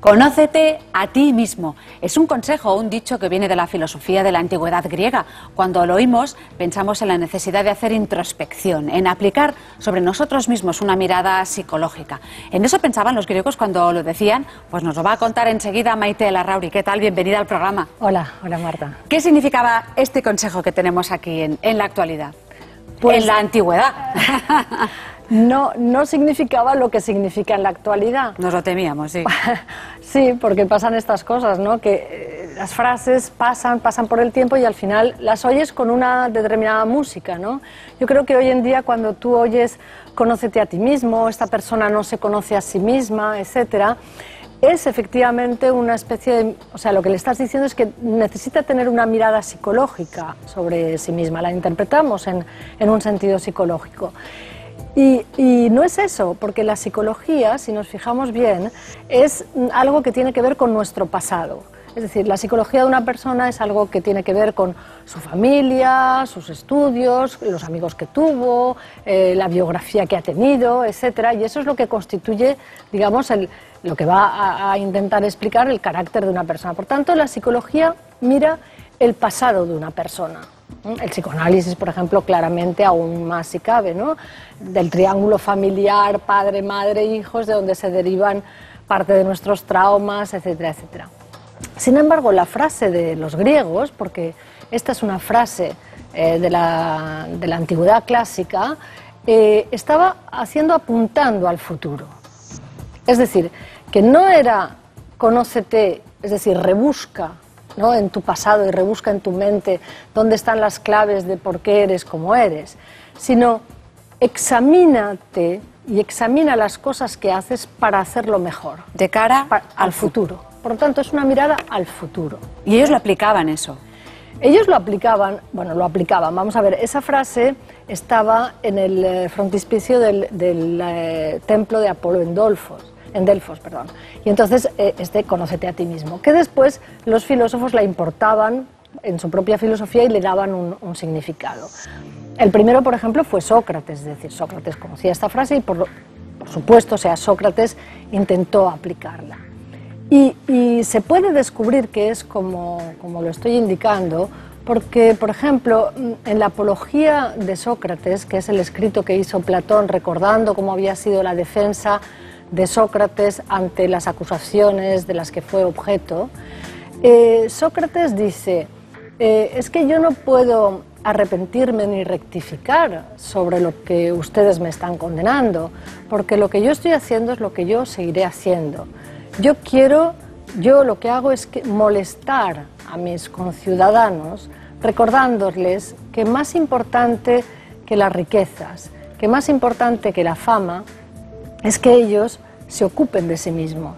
Conócete a ti mismo. Es un consejo o un dicho que viene de la filosofía de la antigüedad griega. Cuando lo oímos, pensamos en la necesidad de hacer introspección, en aplicar sobre nosotros mismos una mirada psicológica. En eso pensaban los griegos cuando lo decían. Pues nos lo va a contar enseguida Maite Larrauri. ¿Qué tal? Bienvenida al programa. Hola Marta. ¿Qué significaba este consejo que tenemos aquí en la actualidad? Pues, en la antigüedad. No significaba lo que significa en la actualidad. Nos lo temíamos, sí. Sí, porque pasan estas cosas, ¿no? Que las frases pasan por el tiempo y al final las oyes con una determinada música, ¿no? Yo creo que hoy en día cuando tú oyes "conócete a ti mismo", "esta persona no se conoce a sí misma", etcétera, es efectivamente una especie de... O sea, lo que le estás diciendo es que necesita tener una mirada psicológica sobre sí misma. La interpretamos en un sentido psicológico. Y no es eso, porque la psicología, si nos fijamos bien, es algo que tiene que ver con nuestro pasado. Es decir, la psicología de una persona es algo que tiene que ver con su familia, sus estudios, los amigos que tuvo, la biografía que ha tenido, etcétera, y eso es lo que constituye, digamos, lo que va a intentar explicar el carácter de una persona. Por tanto, la psicología mira el pasado de una persona. El psicoanálisis, por ejemplo, claramente aún más si cabe, ¿no? Del triángulo familiar, padre, madre, hijos, de donde se derivan parte de nuestros traumas, etcétera, etcétera. Sin embargo, la frase de los griegos, porque esta es una frase de la antigüedad clásica, estaba apuntando al futuro. Es decir, que no era conócete, es decir, rebusca, ¿no?, en tu pasado y rebusca en tu mente dónde están las claves de por qué eres como eres, sino examínate y examina las cosas que haces para hacerlo mejor. De cara al futuro. Por lo tanto, es una mirada al futuro. ¿Y ellos lo aplicaban eso? Ellos lo aplicaban, vamos a ver, esa frase estaba en el frontispicio del templo de Apolo en Delfos, perdón. Y entonces, conócete a ti mismo, que después los filósofos la importaban en su propia filosofía y le daban un significado. El primero, por ejemplo, fue Sócrates, es decir, Sócrates conocía esta frase y por supuesto, o sea, Sócrates intentó aplicarla. Y se puede descubrir que es como lo estoy indicando, porque, por ejemplo, en la Apología de Sócrates, que es el escrito que hizo Platón recordando cómo había sido la defensa de Sócrates ante las acusaciones de las que fue objeto, Sócrates dice, es que yo no puedo arrepentirme ni rectificar sobre lo que ustedes me están condenando, porque lo que yo estoy haciendo es lo que yo seguiré haciendo. Yo lo que hago es molestar a mis conciudadanos recordándoles que más importante que las riquezas, que más importante que la fama, es que ellos se ocupen de sí mismos,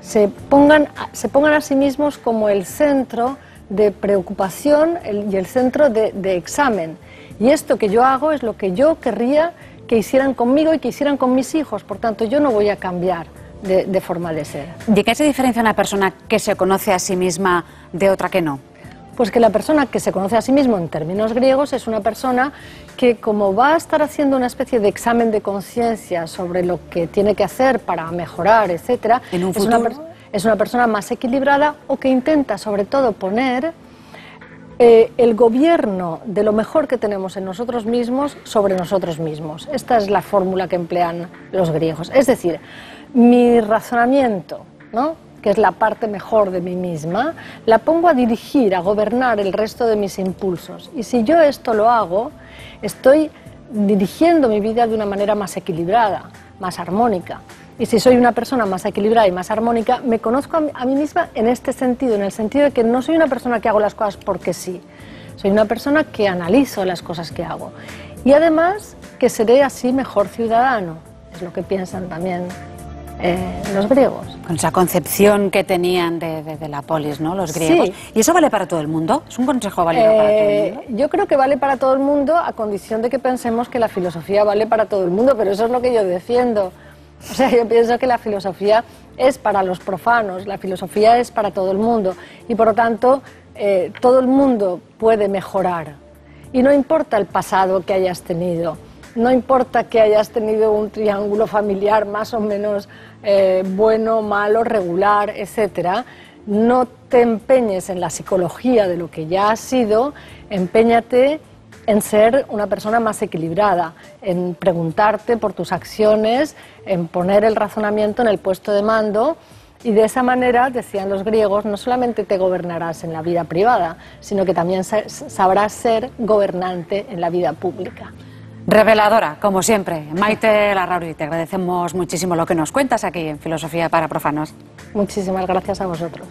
se pongan a sí mismos como el centro de preocupación y el centro de examen. Y esto que yo hago es lo que yo querría que hicieran conmigo y que hicieran con mis hijos, por tanto yo no voy a cambiar de forma de ser. ¿De qué se diferencia una persona que se conoce a sí misma de otra que no? Pues que la persona que se conoce a sí mismo en términos griegos es una persona que, como va a estar haciendo una especie de examen de conciencia sobre lo que tiene que hacer para mejorar, etcétera, es una persona más equilibrada, o que intenta sobre todo poner el gobierno de lo mejor que tenemos en nosotros mismos sobre nosotros mismos. Esta es la fórmula que emplean los griegos. Es decir, mi razonamiento, ¿no?, que es la parte mejor de mí misma, la pongo a dirigir, a gobernar el resto de mis impulsos. Y si yo esto lo hago, estoy dirigiendo mi vida de una manera más equilibrada, más armónica. Y si soy una persona más equilibrada y más armónica, me conozco a mí misma en este sentido, en el sentido de que no soy una persona que hago las cosas porque sí. Soy una persona que analizo las cosas que hago. Y además, que seré así mejor ciudadano. Es lo que piensan también los griegos. Con esa concepción que tenían de la polis, ¿no?, los griegos. Sí. ¿Y eso vale para todo el mundo? ¿Es un consejo válido para todo el mundo? Yo creo que vale para todo el mundo, a condición de que pensemos que la filosofía vale para todo el mundo, pero eso es lo que yo defiendo. O sea, yo pienso que la filosofía es para los profanos, la filosofía es para todo el mundo, y por lo tanto todo el mundo puede mejorar. Y no importa el pasado que hayas tenido, no importa que hayas tenido un triángulo familiar más o menos bueno, malo, regular, etcétera, no te empeñes en la psicología de lo que ya has sido, empeñate en ser una persona más equilibrada, en preguntarte por tus acciones, en poner el razonamiento en el puesto de mando, y de esa manera, decían los griegos, no solamente te gobernarás en la vida privada, sino que también sabrás ser gobernante en la vida pública. Reveladora, como siempre. Maite Larrauri, te agradecemos muchísimo lo que nos cuentas aquí en Filosofía para Profanos. Muchísimas gracias a vosotros.